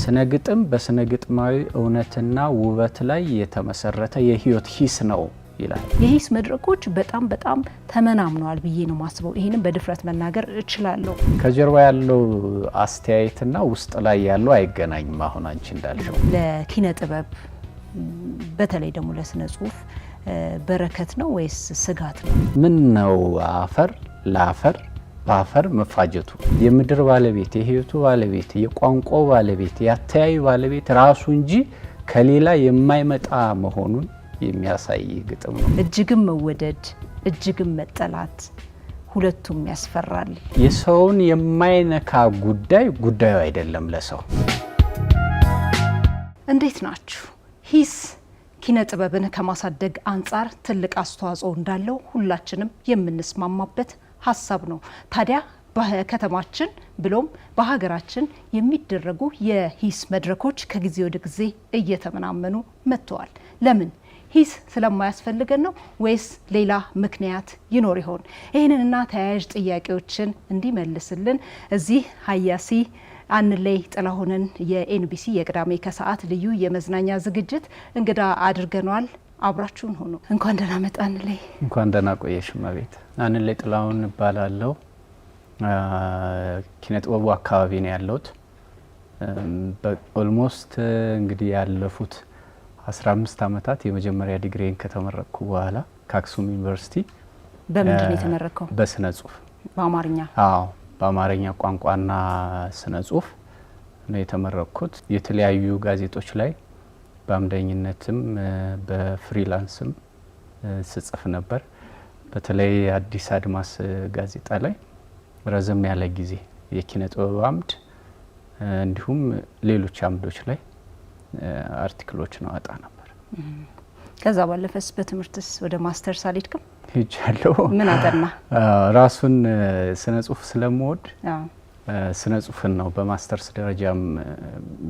ስነ ግጥም በስነ ግጥማዊ እውነትና ውበት ላይ የተመሰረተ የህይወት ሂስ ነው ይላል። የሂስ መድረኮች በጣም ተመናምነዋል ብዬ ነው ማስበው። ይሄንን በድፍረት መናገር እችላለሁ። ከጀርባ ያለው አስተያየትና ውስጥ ላይ ያለው አይገናኝም። አሁን አንቺ እንዳልሽው ለኪነ ጥበብ በተለይ ደግሞ ለስነ ጽሁፍ በረከት ነው ወይስ ስጋት ነው? ምን ነው አፈር ለአፈር በአፈር መፋጀቱ? የምድር ባለቤት፣ የህይወቱ ባለቤት፣ የቋንቋው ባለቤት፣ የአተያዩ ባለቤት ራሱ እንጂ ከሌላ የማይመጣ መሆኑን የሚያሳይ ግጥም ነው። እጅግም መወደድ እጅግም መጠላት ሁለቱም ያስፈራል። የሰውን የማይነካ ጉዳዩ አይደለም ለሰው። እንዴት ናችሁ? ሂስ ኪነ ጥበብን ከማሳደግ አንጻር ትልቅ አስተዋጽኦ እንዳለው ሁላችንም የምንስማማበት ሀሳብ ነው። ታዲያ በከተማችን ብሎም በሀገራችን የሚደረጉ የሂስ መድረኮች ከጊዜ ወደ ጊዜ እየተመናመኑ መጥተዋል። ለምን? ሂስ ስለማያስፈልገን ነው ወይስ ሌላ ምክንያት ይኖር ይሆን? ይህንንና ተያያዥ ጥያቄዎችን እንዲመልስልን እዚህ ሀያሲ አንለይ ጥላሁንን የኤንቢሲ የቅዳሜ ከሰዓት ልዩ የመዝናኛ ዝግጅት እንግዳ አድርገናል። አብራችሁን ሆኑ። እንኳን ደህና መጣ አንለይ። እንኳን ደህና ቆየሽ እመቤት። አንለይ ጥላሁን እባላለሁ። ኪነ ጥበቡ አካባቢ ነው ያለሁት። ኦልሞስት እንግዲህ ያለፉት 15 ዓመታት የመጀመሪያ ዲግሪን ከተመረቅኩ በኋላ ከአክሱም ዩኒቨርሲቲ። በምንድን ነው የተመረከው? በስነ ጽሁፍ። በአማርኛ? አዎ፣ በአማርኛ ቋንቋና ስነ ጽሁፍ ነው የተመረቅኩት። የተለያዩ ጋዜጦች ላይ በአምደኝነትም በፍሪላንስም ስጽፍ ነበር። በተለይ አዲስ አድማስ ጋዜጣ ላይ ረዘም ያለ ጊዜ የኪነ ጥበብ አምድ እንዲሁም ሌሎች አምዶች ላይ አርቲክሎችን አወጣ ነበር። ከዛ ባለፈስ በትምህርትስ ወደ ማስተርስ አልሄድክም? ሄጃለሁ። ምን አጠና? ራሱን ስነ ጽሁፍ ስለምወድ ስነ ጽሁፍን ነው በማስተርስ ደረጃም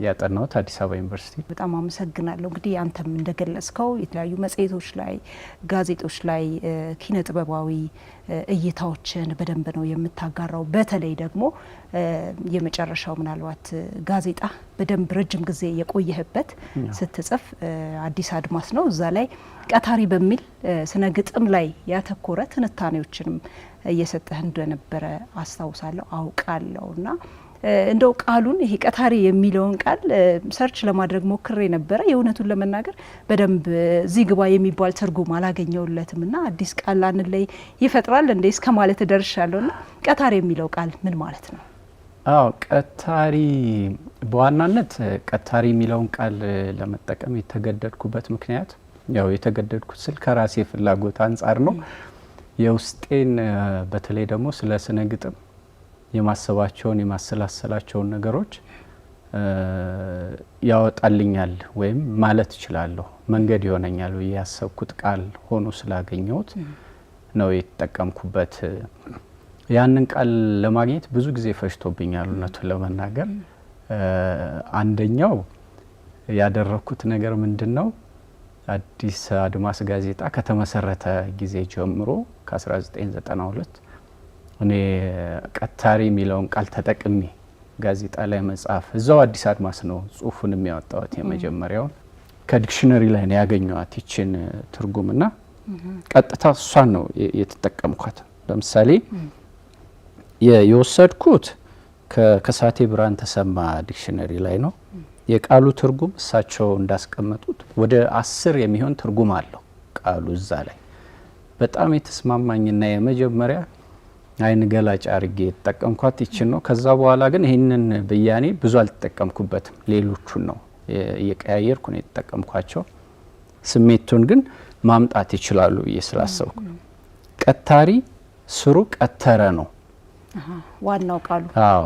ያጠናሁት አዲስ አበባ ዩኒቨርሲቲ። በጣም አመሰግናለሁ። እንግዲህ አንተም እንደገለጽከው የተለያዩ መጽሔቶች ላይ ጋዜጦች ላይ ኪነ ጥበባዊ እይታዎችን በደንብ ነው የምታጋራው። በተለይ ደግሞ የመጨረሻው ምናልባት ጋዜጣ በደንብ ረጅም ጊዜ የቆየህበት ስትጽፍ አዲስ አድማስ ነው። እዛ ላይ ቀታሪ በሚል ስነ ግጥም ላይ ያተኮረ ትንታኔዎችንም እየሰጠህ እንደነበረ አስታውሳለሁ አውቃለሁና እንደው ቃሉን ይሄ ቀታሪ የሚለውን ቃል ሰርች ለማድረግ ሞክሬ ነበረ። የእውነቱን ለመናገር በደንብ እዚህ ግባ የሚባል ትርጉም አላገኘውለትምና አዲስ ቃል አንለይ ይፈጥራል እንዴ እስከ ማለት ደርሻለሁና ቀታሪ የሚለው ቃል ምን ማለት ነው? አዎ፣ ቀታሪ በዋናነት ቀታሪ የሚለውን ቃል ለመጠቀም የተገደድኩበት ምክንያት ያው የተገደድኩት ስል ከራሴ ፍላጎት አንጻር ነው። የውስጤን በተለይ ደግሞ ስለ ስነ ግጥም የማሰባቸውን የማሰላሰላቸውን ነገሮች ያወጣልኛል ወይም ማለት እችላለሁ፣ መንገድ ይሆነኛል ብዬ ያሰብኩት ቃል ሆኖ ስላገኘሁት ነው የተጠቀምኩበት። ያንን ቃል ለማግኘት ብዙ ጊዜ ፈጅቶብኛል እውነቱን ለመናገር። አንደኛው ያደረኩት ነገር ምንድነው? አዲስ አድማስ ጋዜጣ ከተመሰረተ ጊዜ ጀምሮ ከ1992 እኔ ቀታሪ የሚለውን ቃል ተጠቅሜ ጋዜጣ ላይ መጻፍ እዛው አዲስ አድማስ ነው ጽሁፉን የሚያወጣው። የመጀመሪያውን ከዲክሽነሪ ላይ ነው ያገኘዋት ይችን ትርጉምና ቀጥታ እሷን ነው የተጠቀምኳት። ለምሳሌ የወሰድኩት ከሳቴ ብርሃን ተሰማ ዲክሽነሪ ላይ ነው። የቃሉ ትርጉም እሳቸው እንዳስቀመጡት ወደ 10 የሚሆን ትርጉም አለው ቃሉ እዛ ላይ። በጣም የተስማማኝና የመጀመሪያ አይን ገላጭ አርጌ የተጠቀምኳት ይችን ነው። ከዛ በኋላ ግን ይህንን ብያኔ ብዙ አልተጠቀምኩበትም። ሌሎቹን ነው እየቀያየርኩ ነው የተጠቀምኳቸው። ስሜቱን ግን ማምጣት ይችላሉ ብዬ ስላሰብኩ ቀታሪ ስሩ ቀተረ ነው ዋናው ቃሉ። አዎ፣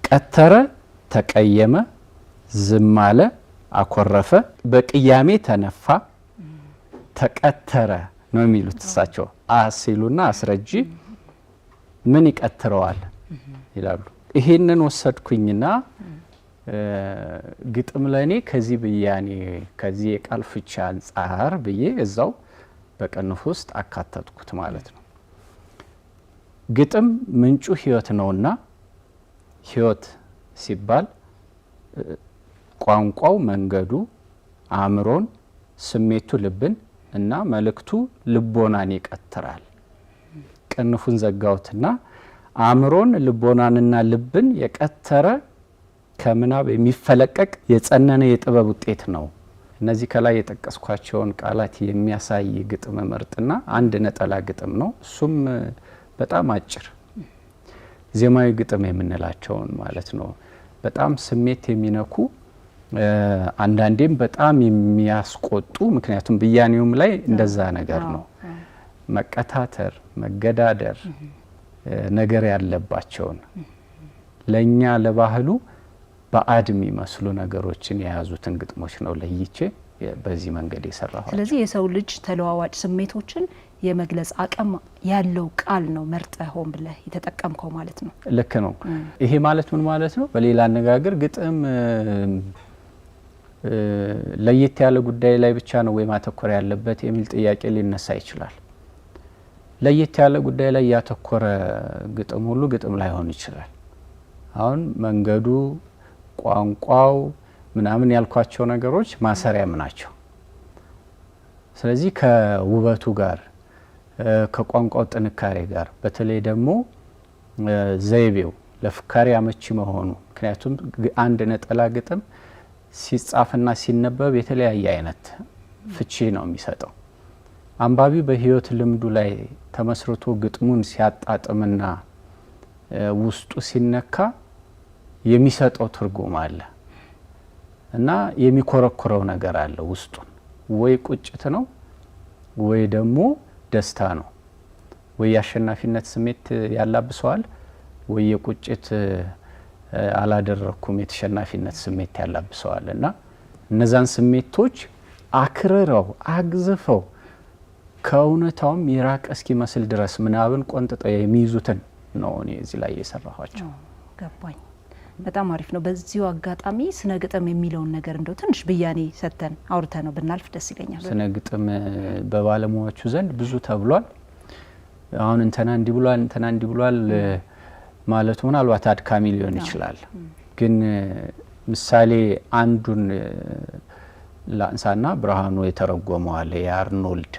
ቀተረ ተቀየመ፣ ዝም አለ፣ አኮረፈ፣ በቅያሜ ተነፋ፣ ተቀተረ ነው የሚሉት እሳቸው። አሲሉና አስረጂ ምን ይቀትረዋል ይላሉ። ይሄንን ወሰድኩኝና ግጥም ለኔ ከዚህ ብያኔ ከዚህ የቃል ፍቺ አንጻር ብዬ እዛው በቅንፍ ውስጥ አካተትኩት ማለት ነው። ግጥም ምንጩ ህይወት ነውና ህይወት ሲባል ቋንቋው መንገዱ አእምሮን፣ ስሜቱ ልብን እና መልእክቱ ልቦናን ይቀትራል። ቅንፉን ዘጋውትና አእምሮን ልቦናንና ልብን የቀተረ ከምናብ የሚፈለቀቅ የጸነነ የጥበብ ውጤት ነው። እነዚህ ከላይ የጠቀስኳቸውን ቃላት የሚያሳይ ግጥም መርጥና አንድ ነጠላ ግጥም ነው። እሱም በጣም አጭር ዜማዊ ግጥም የምንላቸውን ማለት ነው። በጣም ስሜት የሚነኩ አንዳንዴም በጣም የሚያስቆጡ፣ ምክንያቱም ብያኔውም ላይ እንደዛ ነገር ነው። መቀታተር፣ መገዳደር ነገር ያለባቸውን ለኛ ለባህሉ ባዕድ የሚመስሉ ነገሮችን የያዙትን ግጥሞች ነው ለይቼ በዚህ መንገድ የሰራኋቸው። ስለዚህ የሰው ልጅ ተለዋዋጭ ስሜቶችን የመግለጽ አቅም ያለው ቃል ነው መርጠህ ሆን ብለህ የተጠቀምከው ማለት ነው። ልክ ነው። ይሄ ማለት ምን ማለት ነው? በሌላ አነጋገር ግጥም ለየት ያለ ጉዳይ ላይ ብቻ ነው ወይ ማተኮር ያለበት የሚል ጥያቄ ሊነሳ ይችላል። ለየት ያለ ጉዳይ ላይ ያተኮረ ግጥም ሁሉ ግጥም ላይሆን ይችላል። አሁን መንገዱ፣ ቋንቋው ምናምን ያልኳቸው ነገሮች ማሰሪያም ናቸው። ስለዚህ ከውበቱ ጋር ከቋንቋው ጥንካሬ ጋር በተለይ ደግሞ ዘይቤው ለፍካሪ አመቺ መሆኑ፣ ምክንያቱም አንድ ነጠላ ግጥም ሲጻፍና ሲነበብ የተለያየ አይነት ፍቺ ነው የሚሰጠው። አንባቢ በህይወት ልምዱ ላይ ተመስርቶ ግጥሙን ሲያጣጥምና ውስጡ ሲነካ የሚሰጠው ትርጉም አለ እና የሚኮረኩረው ነገር አለ ውስጡን። ወይ ቁጭት ነው ወይ ደግሞ ደስታ ነው። ወይ የአሸናፊነት ስሜት ያላብሰዋል ወይ የቁጭት አላደረኩም የተሸናፊነት ስሜት ያላብሰዋል። እና እነዛን ስሜቶች አክርረው አግዝፈው ከእውነታውም የራቀ እስኪመስል ድረስ ምናብን ቆንጥጠው የሚይዙትን ነው እኔ እዚህ ላይ የሰራኋቸው። ገባኝ። በጣም አሪፍ ነው። በዚሁ አጋጣሚ ስነ ግጥም የሚለውን ነገር እንደው ትንሽ ብያኔ ሰጥተን አውርተ ነው ብናልፍ ደስ ይለኛል። ስነ ግጥም በባለሙያዎቹ ዘንድ ብዙ ተብሏል። አሁን እንተና እንዲህ ብሏል እንተና እንዲህ ብሏል ማለቱ ምናልባት አድካሚ ሊሆን ይችላል። ግን ምሳሌ አንዱን ላንሳና ብርሃኑ የተረጎመው አለ የአርኖልድ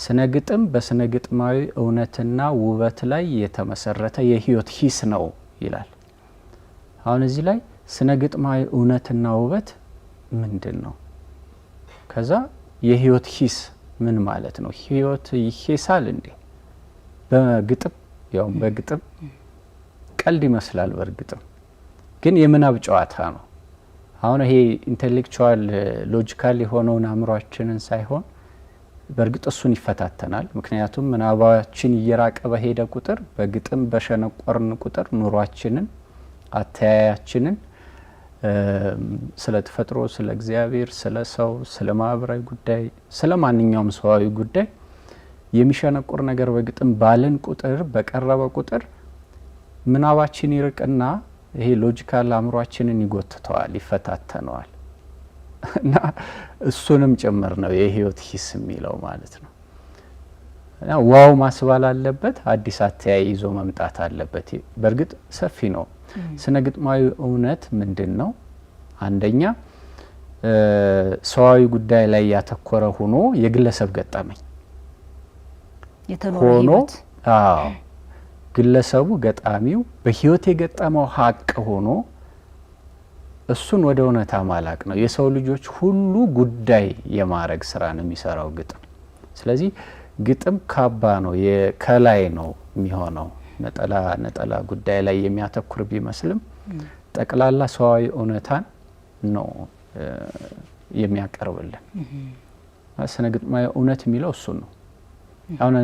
ስነ ግጥም በስነ ግጥማዊ እውነትና ውበት ላይ የተመሰረተ የህይወት ሂስ ነው ይላል። አሁን እዚህ ላይ ስነ ግጥማዊ እውነትና ውበት ምንድን ነው? ከዛ የህይወት ሂስ ምን ማለት ነው? ህይወት ይሄሳል እንዴ? በግጥም ያው በግጥም ቀልድ ይመስላል። በእርግጥም ግን የምናብ ጨዋታ ነው። አሁን ይሄ ኢንቴሌክቹዋል ሎጂካል የሆነውን አእምሯችንን ሳይሆን በእርግጥ እሱን ይፈታተናል። ምክንያቱም ምናባችን እየራቀ በሄደ ቁጥር በግጥም በሸነቆርን ቁጥር ኑሯችንን፣ አተያያችንን ስለ ተፈጥሮ፣ ስለ እግዚአብሔር፣ ስለ ሰው፣ ስለ ማህበራዊ ጉዳይ፣ ስለ ማንኛውም ሰዋዊ ጉዳይ የሚሸነቆር ነገር በግጥም ባለን ቁጥር በቀረበ ቁጥር ምናባችን ይርቅና ይሄ ሎጂካል አእምሯችንን ይጎትተዋል፣ ይፈታተነዋል። እና እሱንም ጭምር ነው የህይወት ሂስ የሚለው ማለት ነው። እና ዋው ማስባል አለበት፣ አዲስ አተያይ ይዞ መምጣት አለበት። በእርግጥ ሰፊ ነው። ስነ ግጥማዊ እውነት ምንድን ነው? አንደኛ ሰዋዊ ጉዳይ ላይ ያተኮረ ሆኖ የግለሰብ ገጠመኝ ሆኖ ግለሰቡ ገጣሚው በህይወት የገጠመው ሀቅ ሆኖ እሱን ወደ እውነታ ማላቅ ነው። የሰው ልጆች ሁሉ ጉዳይ የማረግ ስራ ነው የሚሰራው ግጥም። ስለዚህ ግጥም ካባ ነው፣ ከላይ ነው የሚሆነው። ነጠላ ጉዳይ ላይ የሚያተኩር ቢመስልም ጠቅላላ ሰዋዊ እውነታን ነው የሚያቀርብልን። ስነ ግጥማዊ እውነት የሚለው እሱን ነው። አሁን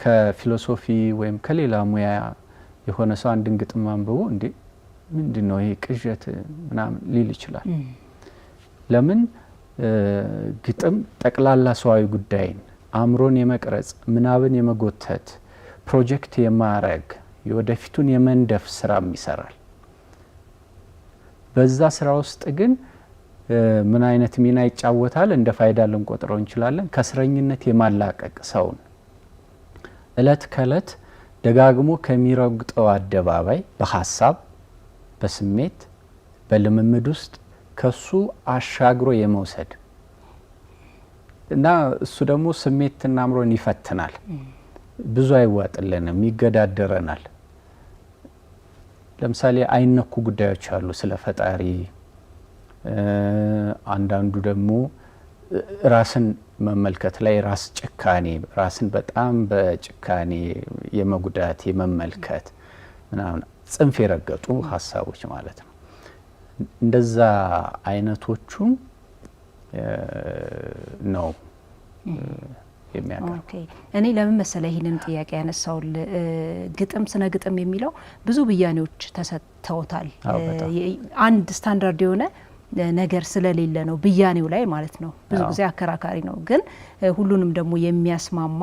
ከፊሎሶፊ ወይም ከሌላ ሙያ የሆነ ሰው አንድን ግጥም አንብቦ እንዴ ምንድነው ይሄ ቅዠት ምናምን ሊል ይችላል። ለምን? ግጥም ጠቅላላ ሰዋዊ ጉዳይን አእምሮን የመቅረጽ ምናብን የመጎተት ፕሮጀክት የማረግ የወደፊቱን የመንደፍ ስራም ይሰራል። በዛ ስራ ውስጥ ግን ምን አይነት ሚና ይጫወታል? እንደ ፋይዳ ልንቆጥረው እንችላለን። ከእስረኝነት የማላቀቅ ሰውን እለት ከእለት ደጋግሞ ከሚረግጠው አደባባይ በሀሳብ በስሜት በልምምድ ውስጥ ከሱ አሻግሮ የመውሰድ እና እሱ ደግሞ ስሜትና አእምሮን ይፈትናል። ብዙ አይዋጥልንም፣ ይገዳደረናል። ለምሳሌ አይነኩ ጉዳዮች አሉ ስለ ፈጣሪ። አንዳንዱ ደግሞ ራስን መመልከት ላይ ራስ ጭካኔ፣ ራስን በጣም በጭካኔ የመጉዳት የመመልከት ምናምን ጽንፍ የረገጡ ሀሳቦች ማለት ነው። እንደዛ አይነቶቹን ነው የሚያቀርብ። እኔ ለምን መሰለ ይህንን ጥያቄ ያነሳውል፣ ግጥም ስነ ግጥም የሚለው ብዙ ብያኔዎች ተሰጥተውታል። አንድ ስታንዳርድ የሆነ ነገር ስለሌለ ነው ብያኔው ላይ ማለት ነው። ብዙ ጊዜ አከራካሪ ነው፣ ግን ሁሉንም ደግሞ የሚያስማማ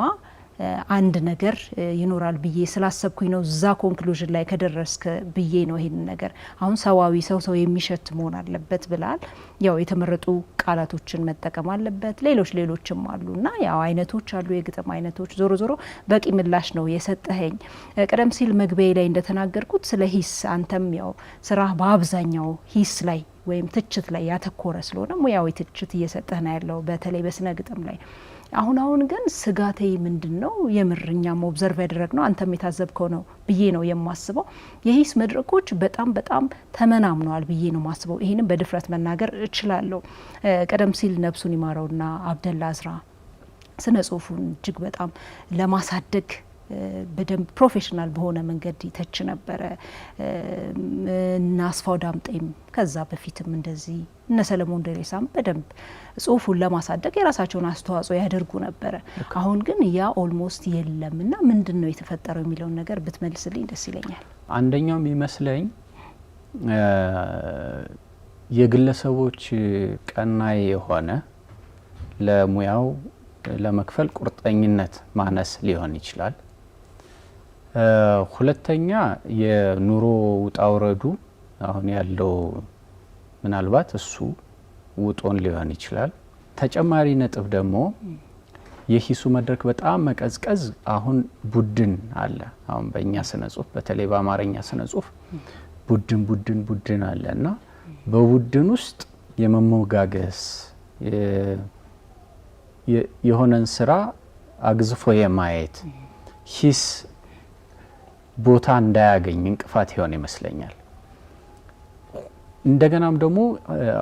አንድ ነገር ይኖራል ብዬ ስላሰብኩኝ ነው እዛ ኮንክሉዥን ላይ ከደረስክ ብዬ ነው ይሄን ነገር አሁን ሰዋዊ ሰው የሚሸት መሆን አለበት ብላል። ያው የተመረጡ ቃላቶችን መጠቀም አለበት፣ ሌሎችም አሉና ያው አይነቶች አሉ፣ የግጥም አይነቶች። ዞሮ ዞሮ በቂ ምላሽ ነው የሰጠኸኝ። ቀደም ሲል መግቢያ ላይ እንደተናገርኩት ስለ ሂስ፣ አንተም ያው ስራ በአብዛኛው ሂስ ላይ ወይም ትችት ላይ ያተኮረ ስለሆነ ሙያዊ ትችት እየሰጠህ ነው ያለው በተለይ በስነ ግጥም ላይ። አሁን ግን ስጋቴ ምንድነው የምርኛም ኦብዘርቭ ያደረግነው አንተም የታዘብከው ነው ብዬ ነው የማስበው። የሂስ መድረኮች በጣም ተመናምነዋል ብዬ ነው ማስበው። ይሄንን በድፍረት መናገር እችላለሁ። ቀደም ሲል ነፍሱን ይማረውና አብደላ አዝራ ስነ ጽሁፉን እጅግ በጣም ለማሳደግ በደንብ ፕሮፌሽናል በሆነ መንገድ ይተች ነበረ። እና አስፋው ዳምጤም ከዛ በፊትም እንደዚህ እነ ሰለሞን ደሬሳም በደንብ ጽሁፉን ለማሳደግ የራሳቸውን አስተዋጽኦ ያደርጉ ነበረ። አሁን ግን ያ ኦልሞስት የለም እና ምንድነው የተፈጠረው የሚለውን ነገር ብትመልስልኝ ደስ ይለኛል። አንደኛው የሚመስለኝ የግለሰቦች ቀናይ የሆነ ለሙያው ለመክፈል ቁርጠኝነት ማነስ ሊሆን ይችላል። ሁለተኛ የኑሮ ውጣውረዱ አሁን ያለው ምናልባት እሱ ውጦን ሊሆን ይችላል። ተጨማሪ ነጥብ ደግሞ የሂሱ መድረክ በጣም መቀዝቀዝ። አሁን ቡድን አለ። አሁን በእኛ ስነ ጽሁፍ በተለይ በአማርኛ ስነ ጽሁፍ ቡድን አለ እና በቡድን ውስጥ የመሞጋገስ የሆነን ስራ አግዝፎ የማየት ሂስ ቦታ እንዳያገኝ እንቅፋት ይሆን ይመስለኛል። እንደገናም ደግሞ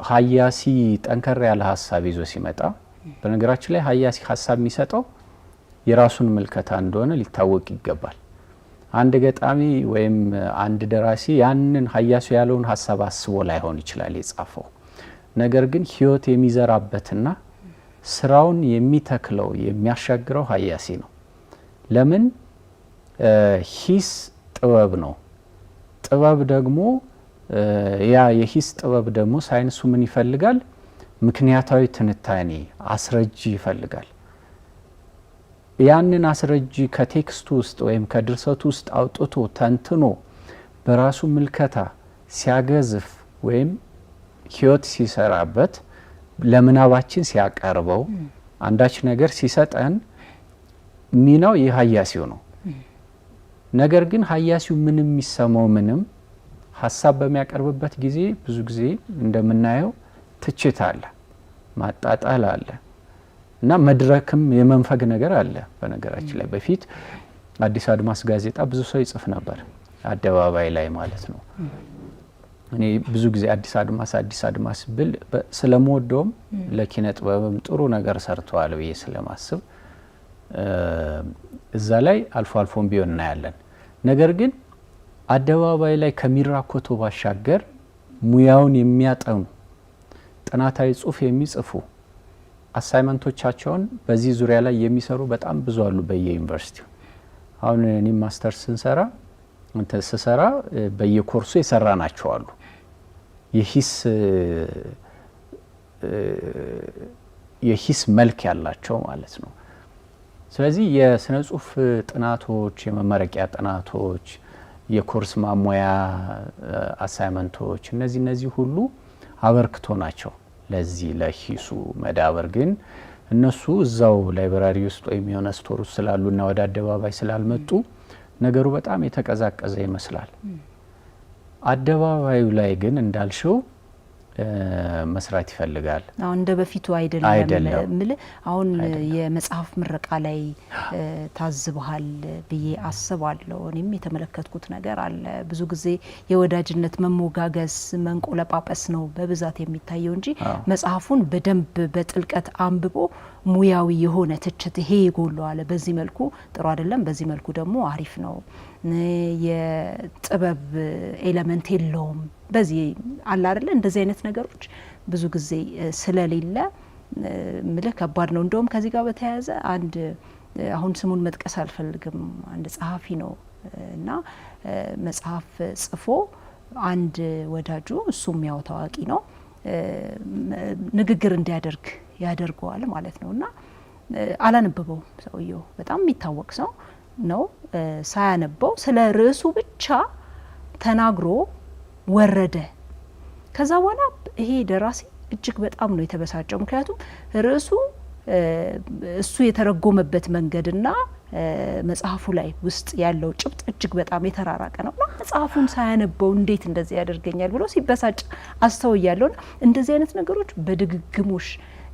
ሀያሲ ጠንከር ያለ ሀሳብ ይዞ ሲመጣ፣ በነገራችን ላይ ሀያሲ ሀሳብ የሚሰጠው የራሱን ምልከታ እንደሆነ ሊታወቅ ይገባል። አንድ ገጣሚ ወይም አንድ ደራሲ ያንን ሀያሱ ያለውን ሀሳብ አስቦ ላይሆን ይችላል የጻፈው። ነገር ግን ህይወት የሚዘራበትና ስራውን የሚተክለው የሚያሻግረው ሀያሲ ነው። ለምን? ሂስ ጥበብ ነው። ጥበብ ደግሞ ያ የሂስ ጥበብ ደግሞ ሳይንሱ ምን ይፈልጋል? ምክንያታዊ ትንታኔ፣ አስረጂ ይፈልጋል። ያንን አስረጂ ከቴክስቱ ውስጥ ወይም ከድርሰቱ ውስጥ አውጥቶ ተንትኖ በራሱ ምልከታ ሲያገዝፍ ወይም ህይወት ሲሰራበት ለምናባችን ሲያቀርበው አንዳች ነገር ሲሰጠን ሚናው የሀያሲው ነው። ነገር ግን ሀያሲው ምንም የሚሰማው ምንም ሀሳብ በሚያቀርብበት ጊዜ ብዙ ጊዜ እንደምናየው ትችት አለ፣ ማጣጣል አለ እና መድረክም የመንፈግ ነገር አለ። በነገራችን ላይ በፊት አዲስ አድማስ ጋዜጣ ብዙ ሰው ይጽፍ ነበር፣ አደባባይ ላይ ማለት ነው። እኔ ብዙ ጊዜ አዲስ አድማስ ብል ስለምወደውም ለኪነ ጥበብም ጥሩ ነገር ሰርተዋል ብዬ ስለማስብ እዛ ላይ አልፎ አልፎም ቢሆን እናያለን። ነገር ግን አደባባይ ላይ ከሚራኮቶ ባሻገር ሙያውን የሚያጠኑ ጥናታዊ ጽሁፍ የሚጽፉ አሳይመንቶቻቸውን በዚህ ዙሪያ ላይ የሚሰሩ በጣም ብዙ አሉ በየዩኒቨርሲቲው። አሁን እኔ ማስተርስ ስሰራ በየኮርሱ የሰራ ናቸው አሉ የሂስ መልክ ያላቸው ማለት ነው። ስለዚህ የስነ ጽሁፍ ጥናቶች፣ የመመረቂያ ጥናቶች፣ የኮርስ ማሞያ አሳይመንቶች እነዚህ ሁሉ አበርክቶ ናቸው ለዚህ ለሂሱ መዳበር። ግን እነሱ እዛው ላይብራሪ ውስጥ ወይም የሆነ ስቶር ውስጥ ስላሉና ወደ አደባባይ ስላልመጡ ነገሩ በጣም የተቀዛቀዘ ይመስላል። አደባባዩ ላይ ግን እንዳልሽው መስራት ይፈልጋል። አሁን እንደ በፊቱ አይደለም ምል አሁን የመጽሐፍ ምረቃ ላይ ታዝበሃል ብዬ አስባለሁ። እኔም የተመለከትኩት ነገር አለ። ብዙ ጊዜ የወዳጅነት መሞጋገስ፣ መንቆለጳጳስ ነው በብዛት የሚታየው እንጂ መጽሐፉን በደንብ በጥልቀት አንብቦ ሙያዊ የሆነ ትችት ይሄ ይጎለዋል፣ በዚህ መልኩ ጥሩ አይደለም፣ በዚህ መልኩ ደግሞ አሪፍ ነው፣ የጥበብ ኤሌመንት የለውም፣ በዚህ አለ አይደለ፣ እንደዚህ አይነት ነገሮች ብዙ ጊዜ ስለሌለ ምልህ ከባድ ነው። እንደውም ከዚህ ጋር በተያያዘ አንድ አሁን ስሙን መጥቀስ አልፈልግም፣ አንድ ጸሐፊ ነው እና መጽሐፍ ጽፎ አንድ ወዳጁ እሱም ያው ታዋቂ ነው ንግግር እንዲያደርግ ያደርገዋል ማለት ነው። እና አላነበበው ሰውየው በጣም የሚታወቅ ሰው ነው። ሳያነበው ስለ ርዕሱ ብቻ ተናግሮ ወረደ። ከዛ በኋላ ይሄ ደራሲ እጅግ በጣም ነው የተበሳጨው። ምክንያቱም ርዕሱ እሱ የተረጎመበት መንገድና መጽሐፉ ላይ ውስጥ ያለው ጭብጥ እጅግ በጣም የተራራቀ ነው። መጽሐፉን ሳያነበው እንዴት እንደዚህ ያደርገኛል ብሎ ሲበሳጭ አስተውያለሁ። እንደዚህ አይነት ነገሮች በድግግሞሽ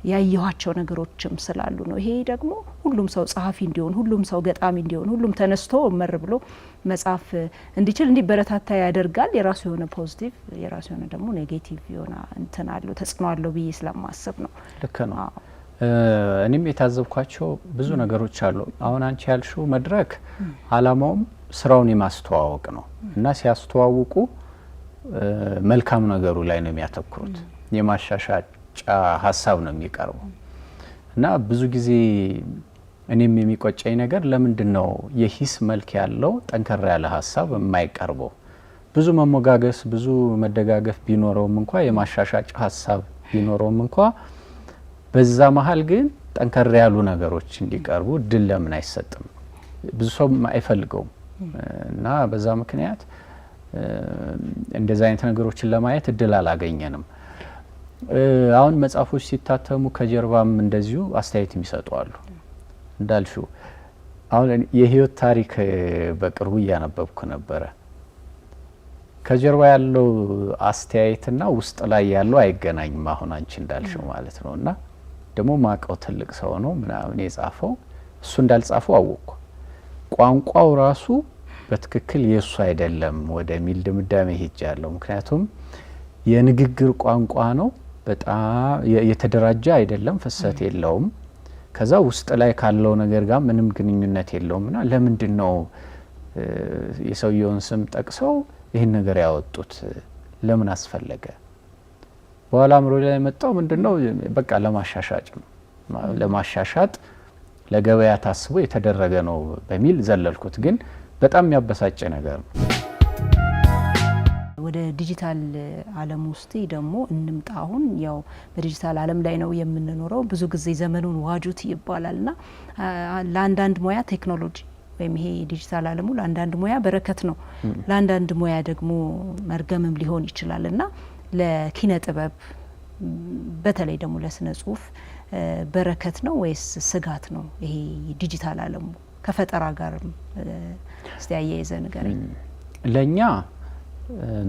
ያየኋቸው ነገሮችም ስላሉ ነው። ይሄ ደግሞ ሁሉም ሰው ጸሐፊ እንዲሆን፣ ሁሉም ሰው ገጣሚ እንዲሆን፣ ሁሉም ተነስቶ መር ብሎ መጽሐፍ እንዲችል እንዲበረታታ ያደርጋል። የራሱ የሆነ ፖዚቲቭ፣ የራሱ የሆነ ደግሞ ኔጌቲቭ የሆነ እንትን አለው ተጽዕኖ አለው ብዬ ስለማስብ ነው። ልክ ነው። እኔም የታዘብኳቸው ብዙ ነገሮች አሉ። አሁን አንቺ ያልሽው መድረክ አላማውም ስራውን የማስተዋወቅ ነው እና ሲያስተዋውቁ መልካም ነገሩ ላይ ነው የሚያተኩሩት። የማሻሻጫ ሀሳብ ነው የሚቀርበው እና ብዙ ጊዜ እኔም የሚቆጨኝ ነገር ለምንድን ነው የሂስ መልክ ያለው ጠንከር ያለ ሀሳብ የማይቀርበው? ብዙ መሞጋገስ፣ ብዙ መደጋገፍ ቢኖረውም እንኳ የማሻሻጫ ሀሳብ ቢኖረውም እንኳ በዛ መሀል ግን ጠንከር ያሉ ነገሮች እንዲቀርቡ እድል ለምን አይሰጥም? ብዙ ሰው አይፈልገውም እና በዛ ምክንያት እንደዛ አይነት ነገሮችን ለማየት እድል አላገኘንም። አሁን መጽሐፎች ሲታተሙ ከጀርባም እንደዚሁ አስተያየት የሚሰጡ አሉ። እንዳልሽው አሁን የህይወት ታሪክ በቅርቡ እያነበብኩ ነበረ። ከጀርባ ያለው አስተያየትና ውስጥ ላይ ያለው አይገናኝም። አሁን አንቺ እንዳልሽው ማለት ነው። እና ደግሞ ማቀው ትልቅ ሰው ነው ምናምን የጻፈው፣ እሱ እንዳልጻፈው አወቅኩ። ቋንቋው ራሱ በትክክል የእሱ አይደለም ወደሚል ድምዳሜ ሄጃለሁ። ምክንያቱም የንግግር ቋንቋ ነው፣ በጣም የተደራጀ አይደለም፣ ፍሰት የለውም። ከዛ ውስጥ ላይ ካለው ነገር ጋር ምንም ግንኙነት የለውም። እና ለምንድን ነው የሰውየውን ስም ጠቅሰው ይህን ነገር ያወጡት? ለምን አስፈለገ? በኋላ አእምሮ ላይ የመጣው ምንድነው በቃ ለማሻሻጭ ነው፣ ለማሻሻጥ ለገበያ ታስቦ የተደረገ ነው በሚል ዘለልኩት። ግን በጣም የሚያበሳጭ ነገር ነው። ወደ ዲጂታል ዓለም ውስጥ ደግሞ እንምጣ። አሁን ያው በዲጂታል ዓለም ላይ ነው የምንኖረው። ብዙ ጊዜ ዘመኑን ዋጁት ይባላልና ለአንዳንድ ሙያ ቴክኖሎጂ ወይም ይሄ ዲጂታል ዓለሙ ለአንዳንድ ሙያ በረከት ነው፣ ለአንዳንድ ሙያ ደግሞ መርገምም ሊሆን ይችላል እና ለኪነ ጥበብ በተለይ ደግሞ ለስነ ጽሁፍ በረከት ነው ወይስ ስጋት ነው? ይሄ ዲጂታል ዓለሙ ከፈጠራ ጋር እስቲ አያይዘ ንገረኝ። ለኛ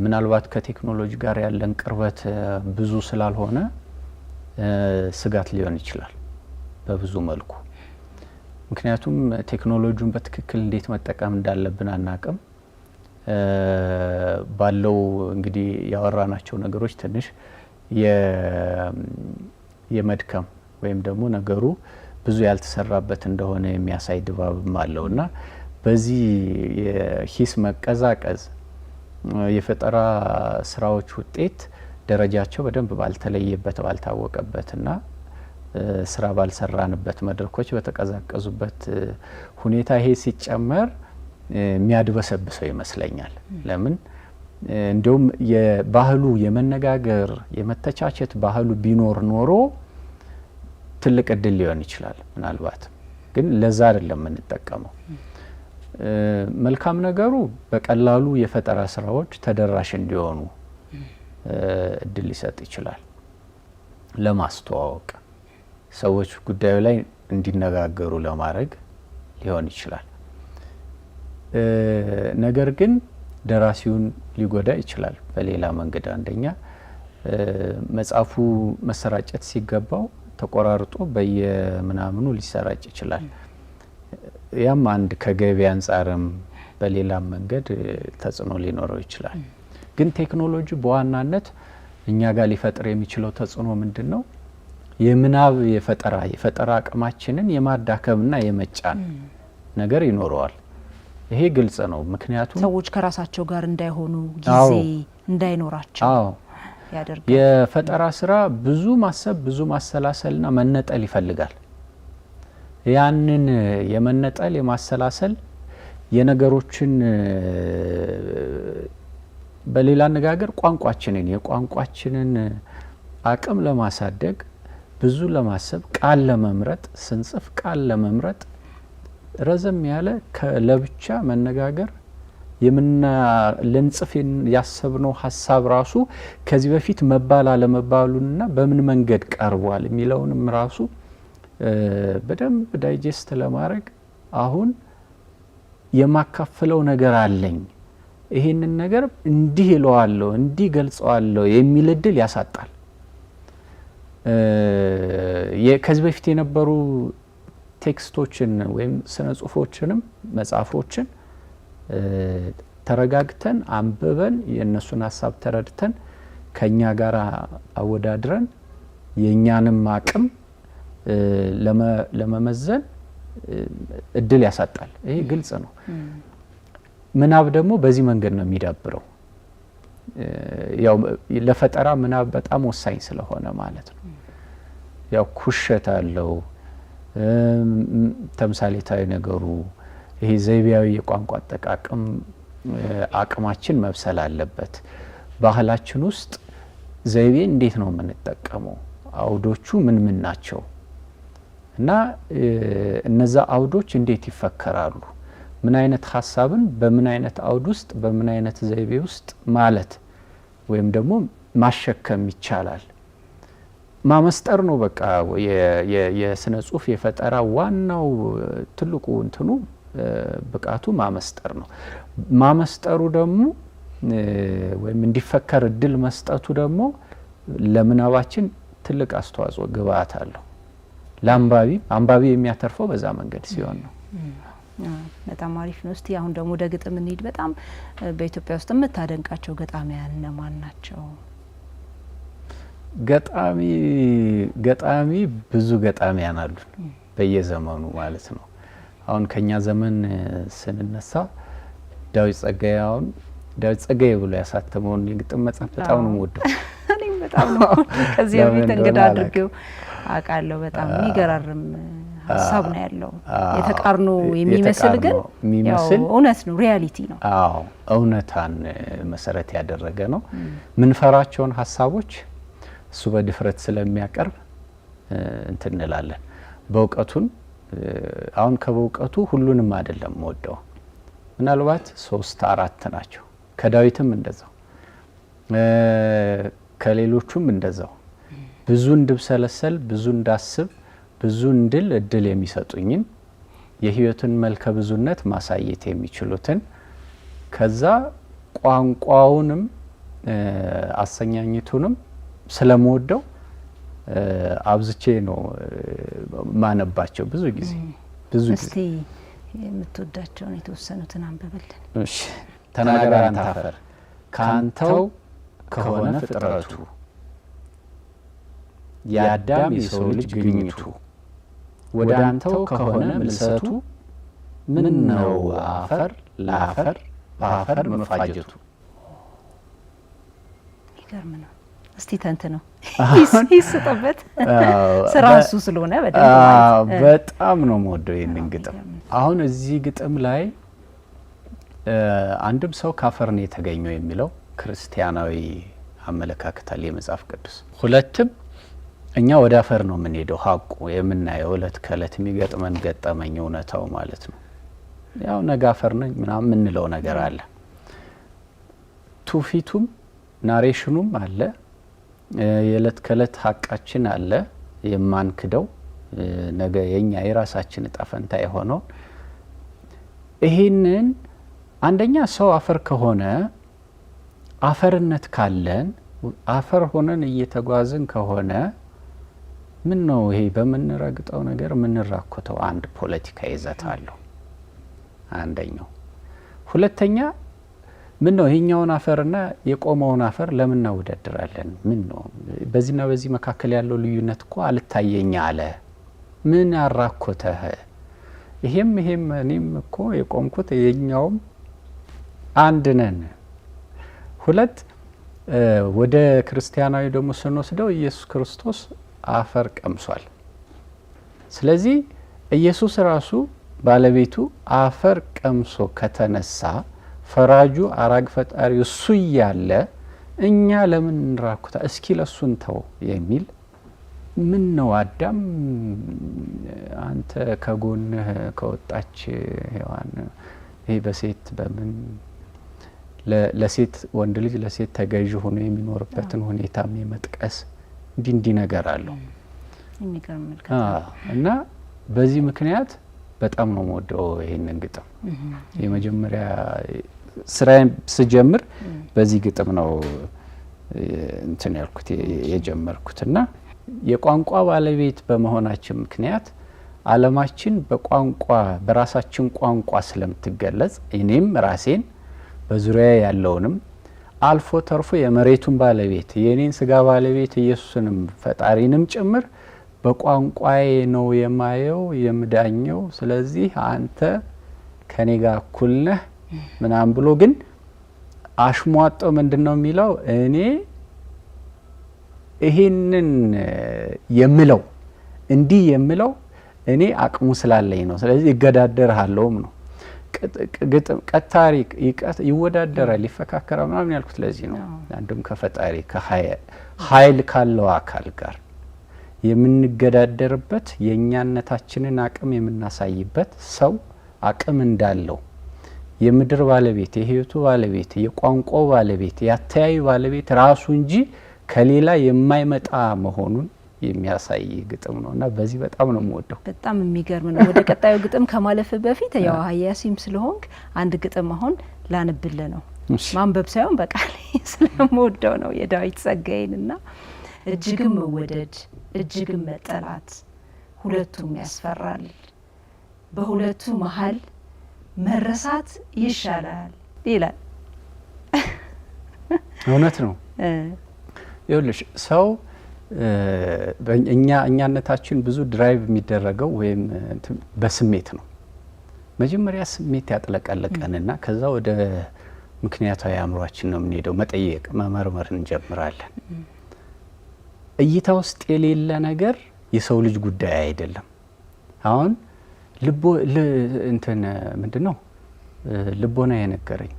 ምናልባት ከቴክኖሎጂ ጋር ያለን ቅርበት ብዙ ስላልሆነ ስጋት ሊሆን ይችላል በብዙ መልኩ። ምክንያቱም ቴክኖሎጂውን በትክክል እንዴት መጠቀም እንዳለብን አናቅም። ባለው እንግዲህ ያወራናቸው ነገሮች ትንሽ የመድከም ወይም ደግሞ ነገሩ ብዙ ያልተሰራበት እንደሆነ የሚያሳይ ድባብም አለውና በዚህ የሂስ መቀዛቀዝ የፈጠራ ስራዎች ውጤት ደረጃቸው በደንብ ባልተለየበት ባልታወቀበትና ስራ ባልሰራንበት መድረኮች በተቀዛቀዙበት ሁኔታ ይሄ ሲጨመር የሚያድበሰብሰው ይመስለኛል። ለምን እንዲሁም የባህሉ የመነጋገር የመተቻቸት ባህሉ ቢኖር ኖሮ ትልቅ እድል ሊሆን ይችላል። ምናልባት ግን ለዛ አይደለም የምንጠቀመው። መልካም ነገሩ በቀላሉ የፈጠራ ስራዎች ተደራሽ እንዲሆኑ እድል ሊሰጥ ይችላል። ለማስተዋወቅ ሰዎች ጉዳዩ ላይ እንዲነጋገሩ ለማድረግ ሊሆን ይችላል። ነገር ግን ደራሲውን ሊጎዳ ይችላል በሌላ መንገድ። አንደኛ መጽሐፉ መሰራጨት ሲገባው ተቆራርጦ በየምናምኑ ሊሰራጭ ይችላል። ያም አንድ ከገቢ አንጻርም በሌላ መንገድ ተጽዕኖ ሊኖረው ይችላል። ግን ቴክኖሎጂ በዋናነት እኛ ጋር ሊፈጥር የሚችለው ተጽዕኖ ምንድነው? የምናብ የፈጠራ አቅማችንን የማዳከምና የመጫን ነገር ይኖረዋል። ይሄ ግልጽ ነው። ምክንያቱም ሰዎች ከራሳቸው ጋር እንዳይሆኑ ጊዜ እንዳይኖራቸው ያደርጋል። የፈጠራ ስራ ብዙ ማሰብ፣ ብዙ ማሰላሰልና መነጠል ይፈልጋል። ያንን የመነጠል የማሰላሰል የነገሮችን በሌላ አነጋገር የቋንቋችንን አቅም ለማሳደግ ብዙ ለማሰብ ቃል ለመምረጥ ስንጽፍ ቃል ለመምረጥ ረዘም ያለ ለብቻ መነጋገር ልንጽፍ ያሰብነው ሀሳብ ራሱ ከዚህ በፊት መባል አለመባሉንና በምን መንገድ ቀርቧል የሚለውንም ራሱ በደንብ ዳይጀስት ለማድረግ አሁን የማካፈለው ነገር አለኝ፣ ይሄንን ነገር እንዲህ እለዋለሁ፣ እንዲህ ገልጸዋለሁ የሚል እድል ያሳጣል። ከዚህ በፊት የነበሩ ቴክስቶችን ወይም ስነ ጽሁፎችንም መጽሐፎችን ተረጋግተን አንብበን የእነሱን ሀሳብ ተረድተን ከኛ ጋር አወዳድረን የእኛንም አቅም ለመመዘን እድል ያሳጣል። ይሄ ግልጽ ነው። ምናብ ደግሞ በዚህ መንገድ ነው የሚዳብረው። ያው ለፈጠራ ምናብ በጣም ወሳኝ ስለሆነ ማለት ነው። ያው ኩሸት አለው፣ ተምሳሌታዊ ነገሩ ይሄ ዘይቤያዊ የቋንቋ አጠቃቀም አቅማችን መብሰል አለበት። ባህላችን ውስጥ ዘይቤ እንዴት ነው የምንጠቀመው? አውዶቹ ምን ናቸው? እና እነዛ አውዶች እንዴት ይፈከራሉ? ምን አይነት ሀሳብን በምን አይነት አውድ ውስጥ በምን አይነት ዘይቤ ውስጥ ማለት ወይም ደግሞ ማሸከም ይቻላል? ማመስጠር ነው በቃ የስነ ጽሁፍ የፈጠራ ዋናው ትልቁ እንትኑ ብቃቱ ማመስጠር ነው። ማመስጠሩ ደግሞ ወይም እንዲፈከር እድል መስጠቱ ደግሞ ለምናባችን ትልቅ አስተዋጽኦ ግብአት አለው። አንባቢ የሚያተርፈው በዛ መንገድ ሲሆን ነው። በጣም አሪፍ ነው። እስቲ አሁን ደግሞ ወደ ግጥም እንሂድ። በጣም በኢትዮጵያ ውስጥ የምታደንቃቸው ገጣሚያን እነማን ናቸው? ገጣሚ ብዙ ገጣሚያን አሉ በየዘመኑ ማለት ነው። አሁን ከኛ ዘመን ስንነሳ ዳዊት ጸጋዬ ብሎ ያሳተመውን የግጥም መጽሐፍ በጣም ነው የምወደው። እኔም በጣም ነው ከዚህ በፊት እንግዳ አድርጌው አውቃለሁ። በጣም የሚገራርም ሀሳብ ነው ያለው። የተቃርኖ የሚመስል ግን ያው እውነት ነው፣ ሪያሊቲ ነው። አዎ እውነታን መሰረት ያደረገ ነው። ምንፈራቸውን ሀሳቦች እሱ በድፍረት ስለሚያቀርብ እንትን እንላለን። በእውቀቱን አሁን ከበእውቀቱ ሁሉንም አይደለም ወደው ምናልባት 3-4 ናቸው። ከዳዊትም እንደዛው ከሌሎቹም እንደዛው ብዙ እንድብሰለሰል ብዙ እንዳስብ ብዙ እንድል እድል የሚሰጡኝን የህይወትን መልከ ብዙነት ማሳየት የሚችሉትን ከዛ ቋንቋውንም አሰኛኝቱንም ስለምወደው አብዝቼ ነው ማነባቸው። ብዙ ጊዜ እስቲ የምትወዳቸውን የተወሰኑትን አንብበልን። እሺ። ተናገር አንተ አፈር ካንተው ከሆነ ፍጥረቱ የአዳም የሰው ልጅ ግኝቱ ወደ አንተው ከሆነ ምልሰቱ ምን ነው አፈር ለአፈር በአፈር መፋጀቱ። ይገርም ነው። እስቲ ተንት ነው ይስጠበት ስራ እሱ ስለሆነ በጣም ነው የምወደው ይሄንን ግጥም። አሁን እዚህ ግጥም ላይ አንድም ሰው ካፈር ነው የተገኘው የሚለው ክርስቲያናዊ አመለካከት አለ የመጽሐፍ ቅዱስ። ሁለትም እኛ ወደ አፈር ነው የምንሄደው። ሀቁ የምናየው እለት ከእለት የሚገጥመን ገጠመኝ እውነታው ማለት ነው። ያው ነገ አፈር ነኝ ምናምን የምንለው ነገር አለ። ትውፊቱም ናሬሽኑም አለ። የእለት ከእለት ሀቃችን አለ የማንክደው ነገ የኛ የራሳችን እጣ ፈንታ የሆነው። ይሄንን አንደኛ ሰው አፈር ከሆነ አፈርነት ካለን አፈር ሆነን እየተጓዝን ከሆነ ምን ነው ይሄ በምንረግጠው ነገር የምንራኮተው? አንድ ፖለቲካ ይዘት አለው አንደኛው። ሁለተኛ ምን ነው ይሄኛውን አፈርና የቆመውን አፈር ለምን እናወዳድራለን? ምን ነው በዚህና በዚህ መካከል ያለው ልዩነት እኮ አልታየኝ አለ። ምን አራኮተህ? ይሄም እኔም እኮ የቆምኩት የኛውም አንድ ነን። ሁለት ወደ ክርስቲያናዊ ደግሞ ስንወስደው ኢየሱስ ክርስቶስ አፈር ቀምሷል። ስለዚህ ኢየሱስ ራሱ ባለቤቱ አፈር ቀምሶ ከተነሳ ፈራጁ አራግ ፈጣሪ እሱ እያለ እኛ ለምን እንራኩታ? እስኪ ለሱን ተው የሚል ምን ነው አዳም አንተ ከጎንህ ከወጣች ሔዋን ይሄ በሴት በምን ለሴት ወንድ ልጅ ለሴት ተገዥ ሆኖ የሚኖርበትን ሁኔታም የመጥቀስ እንዲህ ነገር አለው እና በዚህ ምክንያት በጣም ነው የምወደው ይሄንን ግጥም። የመጀመሪያ ስራዬን ስጀምር በዚህ ግጥም ነው እንትን ያልኩት የጀመርኩትና የቋንቋ ባለቤት በመሆናችን ምክንያት ዓለማችን በቋንቋ በራሳችን ቋንቋ ስለምትገለጽ እኔም ራሴን በዙሪያ ያለውንም አልፎ ተርፎ የመሬቱን ባለቤት የኔን ስጋ ባለቤት ኢየሱስንም ፈጣሪንም ጭምር በቋንቋዬ ነው የማየው የምዳኘው። ስለዚህ አንተ ከኔ ጋር እኩል ነህ ምናምን ብሎ ግን አሽሟጦ ምንድነው የሚለው? እኔ ይሄንን የምለው እንዲህ የምለው እኔ አቅሙ ስላለኝ ነው። ስለዚህ ይገዳደርሃለውም ነው። ግጥም ቀታሪ ይወዳደራል ይፈካከራል ምናምን ያልኩት ለዚህ ነው። አንድም ከፈጣሪ ከኃይል ካለው አካል ጋር የምንገዳደርበት የኛነታችንን አቅም የምናሳይበት ሰው አቅም እንዳለው የምድር ባለቤት የህይወቱ ባለቤት የቋንቋው ባለቤት የአተያዩ ባለቤት ራሱ እንጂ ከሌላ የማይመጣ መሆኑን የሚያሳይ ግጥም ነው እና በዚህ በጣም ነው የምወደው። በጣም የሚገርም ነው። ወደ ቀጣዩ ግጥም ከማለፍ በፊት ያው ሀያሲም ስለሆንክ አንድ ግጥም አሁን ላንብልህ ነው። ማንበብ ሳይሆን በቃል ስለምወደው ነው የዳዊት ጸጋዬንና እጅግም መወደድ እጅግም መጠላት ሁለቱም ያስፈራል፣ በሁለቱ መሀል መረሳት ይሻላል ይላል። እውነት ነው። ይኸውልሽ ሰው እኛነታችን ብዙ ድራይቭ የሚደረገው ወይም በስሜት ነው። መጀመሪያ ስሜት ያጥለቀለቀንና ከዛ ወደ ምክንያታዊ አእምሯችን ነው የምንሄደው። መጠየቅ መመርመር እንጀምራለን። እይታ ውስጥ የሌለ ነገር የሰው ልጅ ጉዳይ አይደለም። አሁን እንትን ምንድነው ልቦና የነገረኝ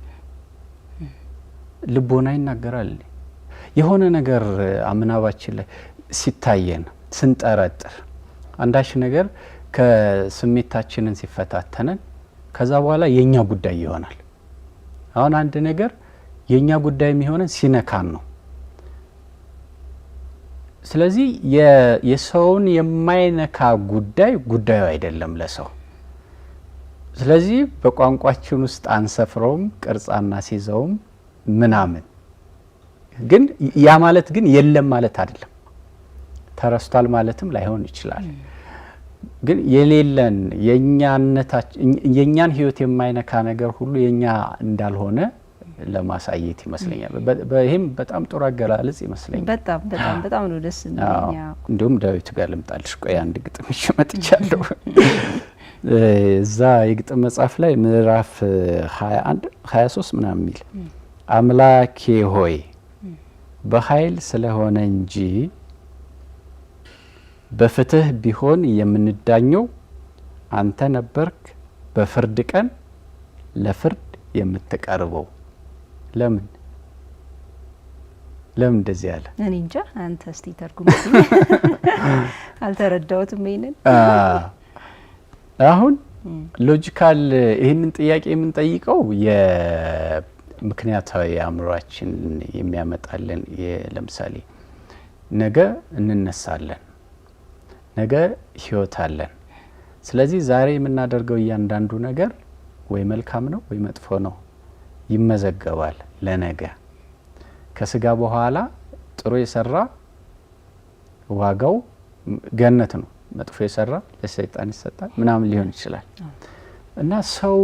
ልቦና ይናገራል። የሆነ ነገር አምናባችን ላይ ሲታየን ስንጠረጥር አንዳች ነገር ከስሜታችንን ሲፈታተነን ከዛ በኋላ የኛ ጉዳይ ይሆናል። አሁን አንድ ነገር የኛ ጉዳይ የሚሆነን ሲነካን ነው። ስለዚህ የሰውን የማይነካ ጉዳዩ አይደለም ለሰው። ስለዚህ በቋንቋችን ውስጥ አንሰፍረውም፣ ቅርጽ አናስይዘውም ምናምን። ግን ያ ማለት ግን የለም ማለት አይደለም። ተረስቷል ማለትም ላይሆን ይችላል። ግን የሌለን የኛን ህይወት የማይነካ ነገር ሁሉ የኛ እንዳልሆነ ለማሳየት ይመስለኛል። በይሄም በጣም ጥሩ አገላለጽ ይመስለኛል። በጣም ነው ደስ የሚለኝ። እንደውም ዳዊት ጋር ልምጣልሽ። ቆይ አንድ ግጥም ይመጥቻለሁ። እዛ የግጥም መጽሐፍ ላይ ምዕራፍ 21 23 ምናምን የሚል አምላኬ ሆይ በኃይል ስለሆነ እንጂ በፍትህ ቢሆን የምንዳኘው አንተ ነበርክ በፍርድ ቀን ለፍርድ የምትቀርበው። ለምን እንደዚህ ያለ? እኔ እንጃ። አንተ እስቲ ተርጉም። አልተረዳሁትም ይሄንን። አሁን ሎጂካል ይሄንን ጥያቄ የምንጠይቀው የምክንያታዊ አእምሯችን የሚያመጣልን ለምሳሌ ነገ እንነሳለን፣ ነገ ህይወት አለን። ስለዚህ ዛሬ የምናደርገው እያንዳንዱ ነገር ወይ መልካም ነው ወይ መጥፎ ነው ይመዘገባል ለነገ። ከስጋ በኋላ ጥሩ የሰራ ዋጋው ገነት ነው፣ መጥፎ የሰራ ለሰይጣን ይሰጣል ምናምን ሊሆን ይችላል። እና ሰው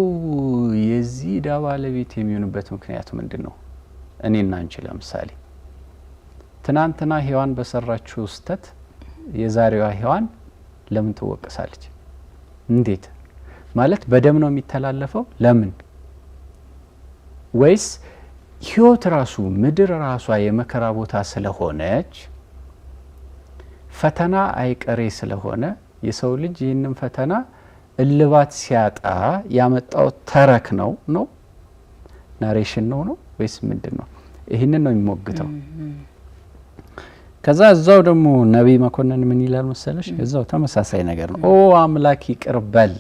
የዚህ ዕዳ ባለቤት የሚሆንበት ምክንያት ምንድን ነው? እኔና አንቺ ለምሳሌ ትናንትና ሔዋን በሰራችው ስህተት የዛሬዋ ሔዋን ለምን ትወቀሳለች? እንዴት ማለት በደም ነው የሚተላለፈው? ለምን? ወይስ ህይወት ራሱ ምድር ራሷ የመከራ ቦታ ስለሆነች ፈተና አይቀሬ ስለሆነ የሰው ልጅ ይህንን ፈተና እልባት ሲያጣ ያመጣው ተረክ ነው ናሬሽን ነው ወይስ ምንድን ነው? ይህንን ነው የሚሞግተው። ከዛ እዛው ደግሞ ነቢይ መኮንን ምን ይላል መሰለሽ? እዛው ተመሳሳይ ነገር ነው። ኦ አምላክ ይቅር በል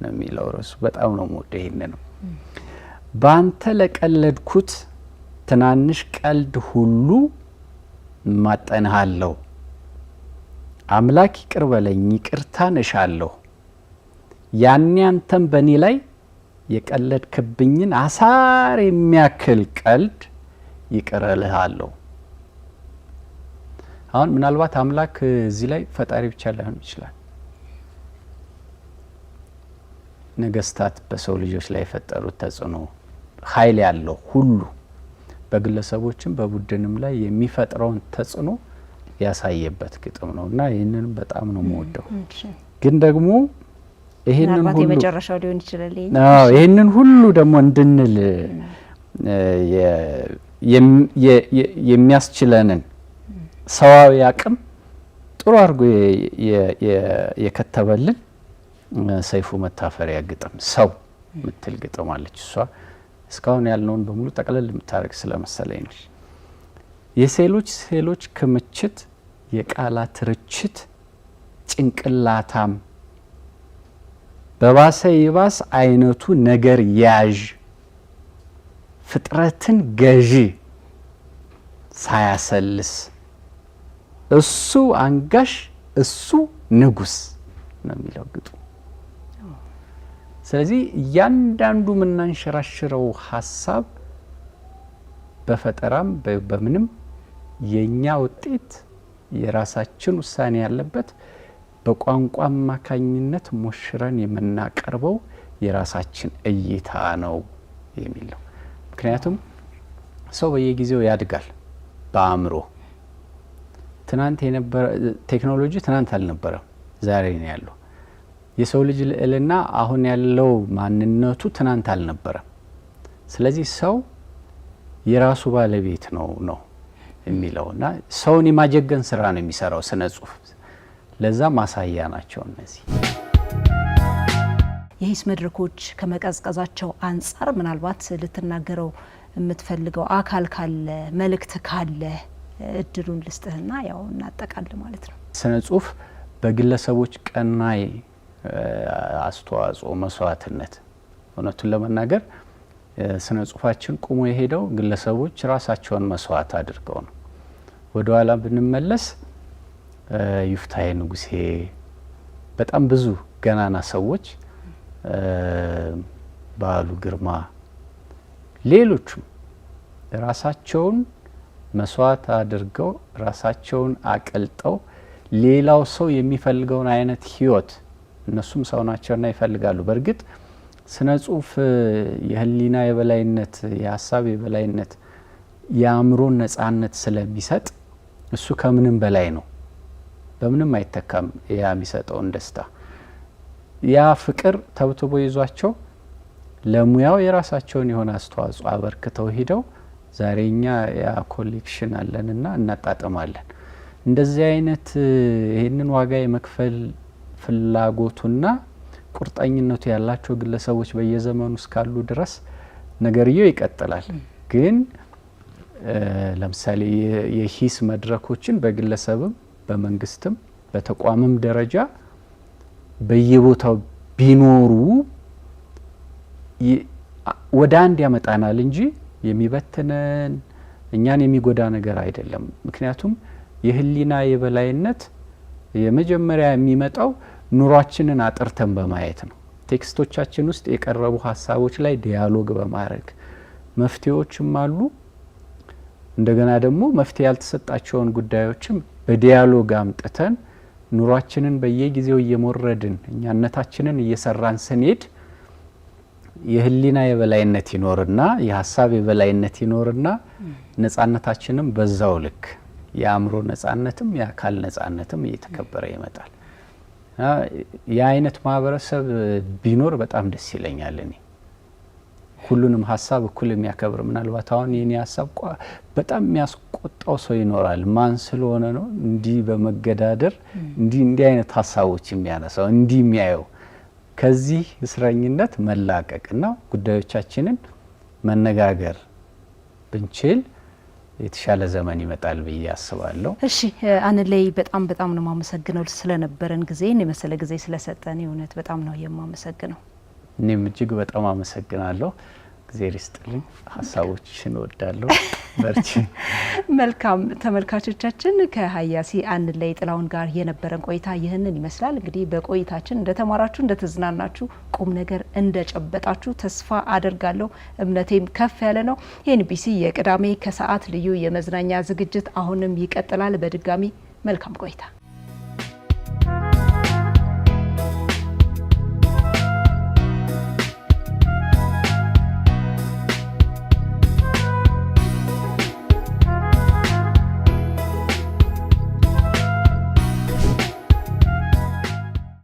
ነው የሚለው ራሱ። በጣም ነው ሞደ። ይሄን ነው ባንተ ለቀለድኩት ትናንሽ ቀልድ ሁሉ ማጠንሃለሁ። አምላክ ይቅር በለኝ ይቅርታን እሻለሁ። ያኔ አንተም በእኔ ላይ የቀለድክብኝን አሳር የሚያክል ቀልድ ይቅር እልሃለሁ። አሁን ምናልባት አምላክ እዚህ ላይ ፈጣሪ ብቻ ላይሆን ይችላል። ነገስታት በሰው ልጆች ላይ የፈጠሩት ተጽዕኖ ኃይል ያለው ሁሉ በግለሰቦችም በቡድንም ላይ የሚፈጥረውን ተጽዕኖ ያሳየበት ግጥም ነው እና ይህንን በጣም ነው የምወደው። ግን ደግሞ ይህንን ሁሉ የመጨረሻው ሊሆን ይችላል። ይህንን ሁሉ ደግሞ እንድንል የሚያስችለንን ሰዋዊ አቅም ጥሩ አድርጎ የከተበልን ሰይፉ መታፈሪያ ግጥም ሰው ምትል ግጥም አለች። እሷ እስካሁን ያልነውን በሙሉ ጠቅለል የምታደርግ ስለመሰለኝ ነው። ሴሎች ክምችት፣ የቃላት ርችት፣ ጭንቅላታም በባሰ ይባስ አይነቱ ነገር ያዥ፣ ፍጥረትን ገዢ ሳያሰልስ እሱ አንጋሽ እሱ ንጉስ ነው የሚለው ግጥሙ። ስለዚህ እያንዳንዱ የምናንሸራሽረው ሀሳብ በፈጠራም በምንም የኛ ውጤት የራሳችን ውሳኔ ያለበት በቋንቋ አማካኝነት ሞሽረን የምናቀርበው የራሳችን እይታ ነው የሚል ነው። ምክንያቱም ሰው በየጊዜው ያድጋል በአእምሮ። ትናንት የነበረ ቴክኖሎጂ ትናንት አልነበረም፣ ዛሬ ነው ያለው። የሰው ልጅ ልዕልና አሁን ያለው ማንነቱ ትናንት አልነበረም። ስለዚህ ሰው የራሱ ባለቤት ነው የሚለውና ሰውን የማጀገን ስራ ነው የሚሰራው ስነ ጽሁፍ። ለዛ ማሳያ ናቸው እነዚህ የሂስ መድረኮች ከመቀዝቀዛቸው አንጻር ምናልባት ልትናገረው የምትፈልገው አካል ካለ መልእክት ካለ እድሉን ልስጥህና ያው እናጠቃል ማለት ነው። ስነ ጽሁፍ በግለሰቦች ቀናይ አስተዋጽኦ መስዋዕትነት፣ እውነቱን ለመናገር ስነ ጽሁፋችን ቁሞ የሄደው ግለሰቦች ራሳቸውን መስዋዕት አድርገው ነው። ወደ ኋላ ብንመለስ ይፍታሔ ንጉሴ፣ በጣም ብዙ ገናና ሰዎች፣ በዓሉ ግርማ፣ ሌሎቹም ራሳቸውን መስዋዕት አድርገው ራሳቸውን አቀልጠው ሌላው ሰው የሚፈልገውን አይነት ህይወት፣ እነሱም ሰው ናቸውና ይፈልጋሉ። በእርግጥ ስነ ጽሁፍ የህሊና የበላይነት፣ የሀሳብ የበላይነት፣ የአእምሮ ነጻነት ስለሚሰጥ እሱ ከምንም በላይ ነው። በምንም አይተካም። ያ የሚሰጠውን ደስታ፣ ያ ፍቅር ተብትቦ ይዟቸው ለሙያው የራሳቸውን የሆነ አስተዋጽኦ አበርክተው ሄደው ዛሬኛ ያ ኮሌክሽን አለንና እናጣጥማለን። እንደዚህ አይነት ይህንን ዋጋ የመክፈል ፍላጎቱና ቁርጠኝነቱ ያላቸው ግለሰቦች በየዘመኑ እስካሉ ድረስ ነገርየው ይቀጥላል። ግን ለምሳሌ የሂስ መድረኮችን በግለሰብም በመንግስትም በተቋምም ደረጃ በየቦታው ቢኖሩ ወደ አንድ ያመጣናል እንጂ የሚበትነን እኛን የሚጎዳ ነገር አይደለም። ምክንያቱም የህሊና የበላይነት የመጀመሪያ የሚመጣው ኑሯችንን አጥርተን በማየት ነው። ቴክስቶቻችን ውስጥ የቀረቡ ሀሳቦች ላይ ዲያሎግ በማድረግ መፍትሄዎችም አሉ። እንደገና ደግሞ መፍትሄ ያልተሰጣቸውን ጉዳዮችም በዲያሎግ አምጥተን ኑሯችንን በየጊዜው እየሞረድን እኛነታችንን እየሰራን ስንሄድ የህሊና የበላይነት ይኖርና የሀሳብ የበላይነት ይኖርና ነጻነታችንም በዛው ልክ የአእምሮ ነጻነትም የአካል ነጻነትም እየተከበረ ይመጣል። የአይነት ማህበረሰብ ቢኖር በጣም ደስ ይለኛል። እኔ ሁሉንም ሀሳብ እኩል የሚያከብር ምናልባት አሁን የኔ ሀሳብ በጣም የሚያስቆጣው ሰው ይኖራል። ማን ስለሆነ ነው እንዲህ በመገዳደር እንዲህ አይነት ሀሳቦች የሚያነሳው እንዲህ የሚያየው? ከዚህ እስረኝነት መላቀቅና ጉዳዮቻችንን መነጋገር ብንችል የተሻለ ዘመን ይመጣል ብዬ አስባለሁ። እሺ አንለይ በጣም ነው ማመሰግነው ስለነበረን ጊዜ የመሰለ ጊዜ ስለሰጠን እውነት በጣም ነው የማመሰግነው። እኔም እጅግ በጣም አመሰግናለሁ። እግዚአብሔር ይስጥልኝ። ሀሳቦችሽን እወዳለሁ። በርቺ። መልካም ተመልካቾቻችን ከሀያሲ አንለይ ጥላሁን ጋር የነበረን ቆይታ ይህንን ይመስላል። እንግዲህ በቆይታችን እንደተማራችሁ እንደተዝናናችሁ ቁም ነገር እንደጨበጣችሁ ተስፋ አደርጋለሁ። እምነቴም ከፍ ያለ ነው። የኤንቢሲ የቅዳሜ ከሰዓት ልዩ የመዝናኛ ዝግጅት አሁንም ይቀጥላል። በድጋሚ መልካም ቆይታ